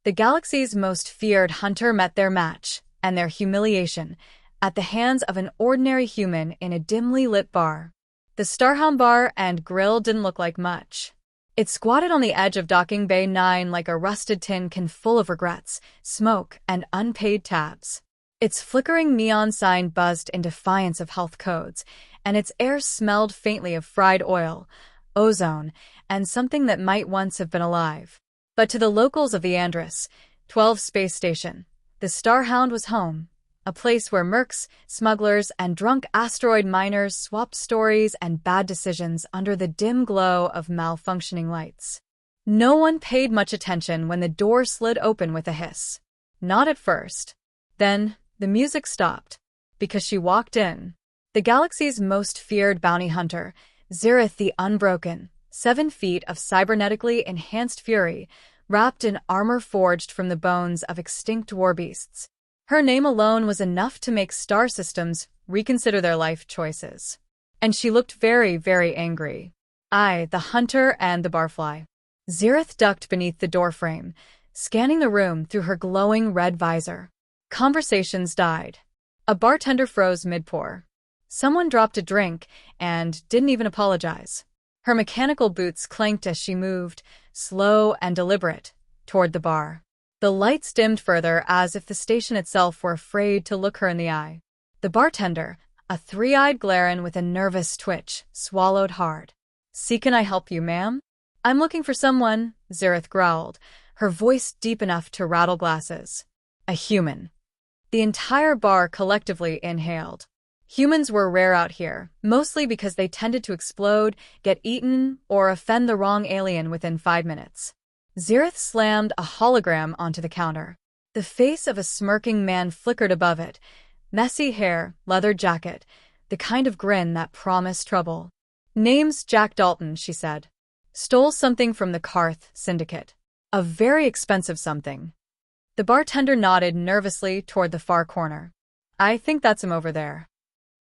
The galaxy's most feared hunter met their match, and their humiliation, at the hands of an ordinary human in a dimly lit bar. The Starhound bar and grill didn't look like much. It squatted on the edge of Docking Bay 9 like a rusted tin can full of regrets, smoke, and unpaid tabs. Its flickering neon sign buzzed in defiance of health codes, and its air smelled faintly of fried oil, ozone, and something that might once have been alive. But to the locals of the Andrus 12 space station, the Starhound was home, a place where mercs, smugglers, and drunk asteroid miners swapped stories and bad decisions under the dim glow of malfunctioning lights. No one paid much attention when the door slid open with a hiss. Not at first. Then, the music stopped, because she walked in. The galaxy's most feared bounty hunter, Zerath the Unbroken, 7 feet of cybernetically enhanced fury, wrapped in armor forged from the bones of extinct warbeasts. Her name alone was enough to make star systems reconsider their life choices. And she looked very, very angry. I, the hunter and the barfly. Zerath ducked beneath the doorframe, scanning the room through her glowing red visor. Conversations died. A bartender froze mid-pour. Someone dropped a drink and didn't even apologize. Her mechanical boots clanked as she moved, slow and deliberate, toward the bar. The lights dimmed further as if the station itself were afraid to look her in the eye. The bartender, a three-eyed Glaren with a nervous twitch, swallowed hard. "See, can I help you, ma'am?" "I'm looking for someone," Zerath growled, her voice deep enough to rattle glasses. "A human." The entire bar collectively inhaled. Humans were rare out here, mostly because they tended to explode, get eaten, or offend the wrong alien within 5 minutes. Zerath slammed a hologram onto the counter. The face of a smirking man flickered above it. Messy hair, leather jacket, the kind of grin that promised trouble. "Name's Jack Dalton," she said. "Stole something from the Karth Syndicate. A very expensive something." The bartender nodded nervously toward the far corner. "I think that's him over there."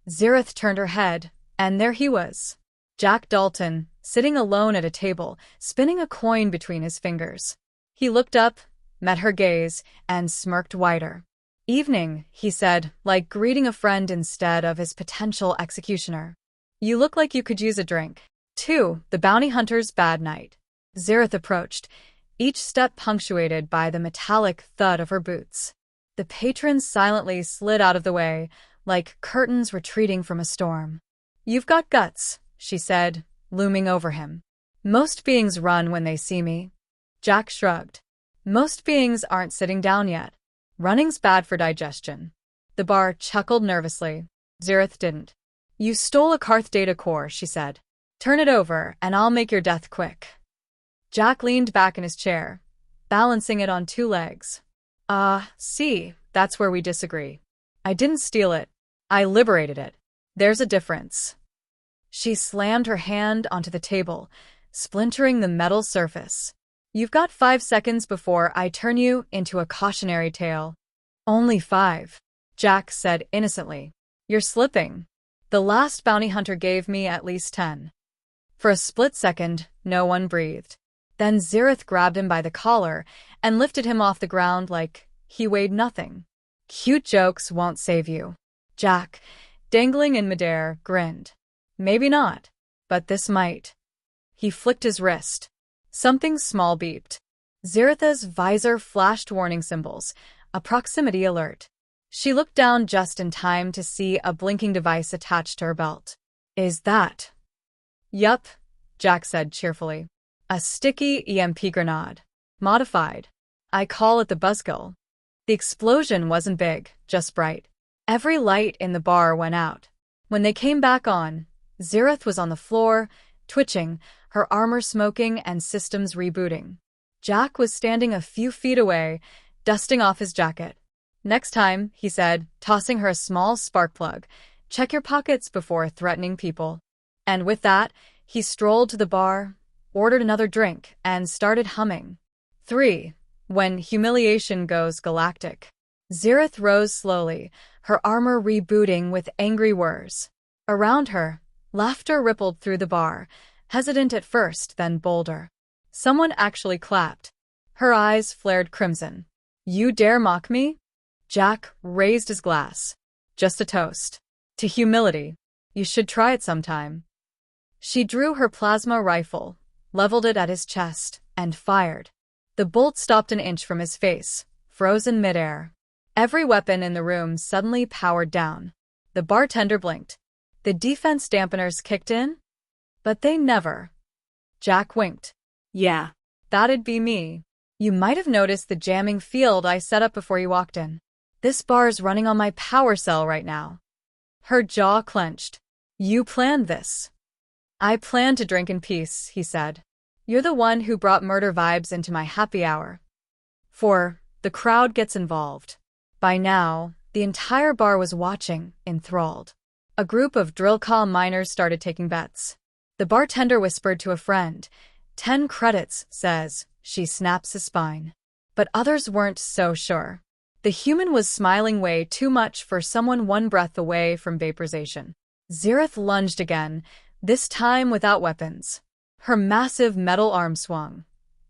Zerath turned her head, and there he was. Jack Dalton, sitting alone at a table, spinning a coin between his fingers. He looked up, met her gaze, and smirked wider. "Evening," he said, like greeting a friend instead of his potential executioner. "You look like you could use a drink." 2. The bounty hunter's bad night. Zerath approached, each step punctuated by the metallic thud of her boots. The patrons silently slid out of the way, like curtains retreating from a storm. "You've got guts," she said, looming over him. "Most beings run when they see me." Jack shrugged. "Most beings aren't sitting down yet. Running's bad for digestion." The bar chuckled nervously. Zerath didn't. "You stole a Karth data core," she said. "Turn it over, and I'll make your death quick." Jack leaned back in his chair, balancing it on 2 legs. See, that's where we disagree. I didn't steal it. I liberated it. There's a difference." She slammed her hand onto the table, splintering the metal surface. "You've got 5 seconds before I turn you into a cautionary tale." "Only 5," Jack said innocently. "You're slipping. The last bounty hunter gave me at least 10. For a split second, no one breathed. Then Zerath grabbed him by the collar and lifted him off the ground like he weighed nothing. "Cute jokes won't save you." Jack, dangling in midair, grinned. "Maybe not, but this might." He flicked his wrist. Something small beeped. Zerath's visor flashed warning symbols, a proximity alert. She looked down just in time to see a blinking device attached to her belt. "Is that?" "Yup," Jack said cheerfully. "A sticky EMP grenade. Modified. I call it the buzzkill." The explosion wasn't big, just bright. Every light in the bar went out. When they came back on, Zerath was on the floor, twitching, her armor smoking and systems rebooting. Jack was standing a few feet away, dusting off his jacket. "Next time," he said, tossing her a small spark plug, "check your pockets before threatening people." And with that, he strolled to the bar, ordered another drink, and started humming. 3. When humiliation goes galactic. Zerath rose slowly, her armor rebooting with angry whirs. Around her, laughter rippled through the bar, hesitant at first, then bolder. Someone actually clapped. Her eyes flared crimson. You dare mock me? Jack raised his glass. Just a toast. To humility. You should try it sometime. She drew her plasma rifle, leveled it at his chest, and fired. The bolt stopped an inch from his face, frozen midair. Every weapon in the room suddenly powered down. The bartender blinked. The defense dampeners kicked in? But they never. Jack winked. Yeah, that'd be me. You might have noticed the jamming field I set up before you walked in. This bar's running on my power cell right now. Her jaw clenched. You planned this. I planned to drink in peace, he said. You're the one who brought murder vibes into my happy hour. 4. The crowd gets involved. By now, the entire bar was watching, enthralled. A group of drill call miners started taking bets. The bartender whispered to a friend, 10 credits, says, she snaps his spine. But others weren't so sure. The human was smiling way too much for someone one breath away from vaporization. Zerath lunged again, this time without weapons. Her massive metal arm swung.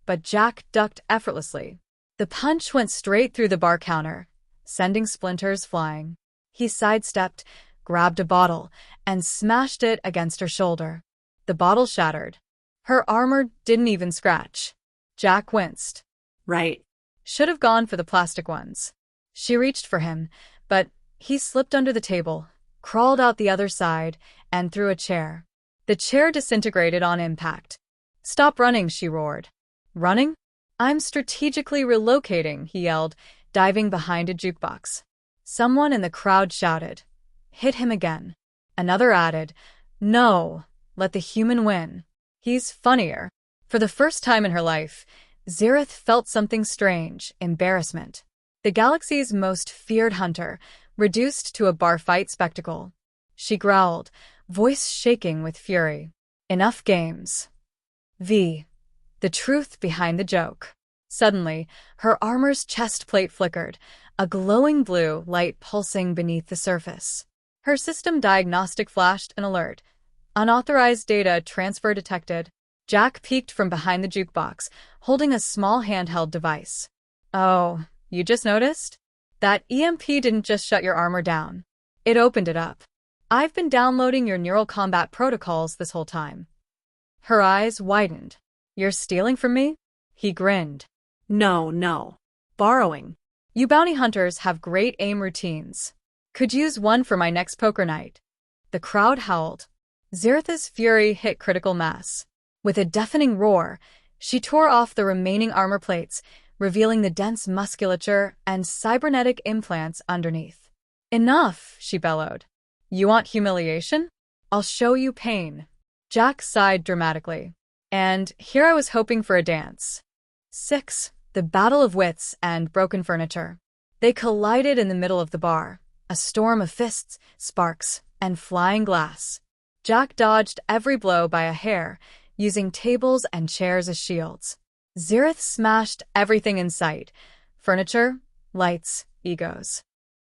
But Jack ducked effortlessly. The punch went straight through the bar counter, sending splinters flying. He sidestepped, grabbed a bottle, and smashed it against her shoulder. The bottle shattered. Her armor didn't even scratch. Jack winced. Right. Should have gone for the plastic ones. She reached for him, but he slipped under the table, crawled out the other side, and threw a chair. The chair disintegrated on impact. Stop running, she roared. Running? I'm strategically relocating, he yelled, diving behind a jukebox. Someone in the crowd shouted. Hit him again. Another added, no, let the human win. He's funnier. For the first time in her life, Zerath felt something strange, embarrassment. The galaxy's most feared hunter, reduced to a bar fight spectacle. She growled, voice shaking with fury. Enough games. The truth behind the joke. Suddenly, her armor's chest plate flickered, a glowing blue light pulsing beneath the surface. Her system diagnostic flashed an alert. Unauthorized data transfer detected. Jack peeked from behind the jukebox, holding a small handheld device. Oh, you just noticed? That EMP didn't just shut your armor down. It opened it up. I've been downloading your neural combat protocols this whole time. Her eyes widened. You're stealing from me? He grinned. No. Borrowing. You bounty hunters have great aim routines. Could use one for my next poker night. The crowd howled. Zerath's fury hit critical mass. With a deafening roar, she tore off the remaining armor plates, revealing the dense musculature and cybernetic implants underneath. Enough, she bellowed. You want humiliation? I'll show you pain. Jack sighed dramatically. And here I was hoping for a dance. 6. The battle of wits and broken furniture. They collided in the middle of the bar, a storm of fists, sparks, and flying glass. Jack dodged every blow by a hair, using tables and chairs as shields. Zerath smashed everything in sight: furniture, lights, egos.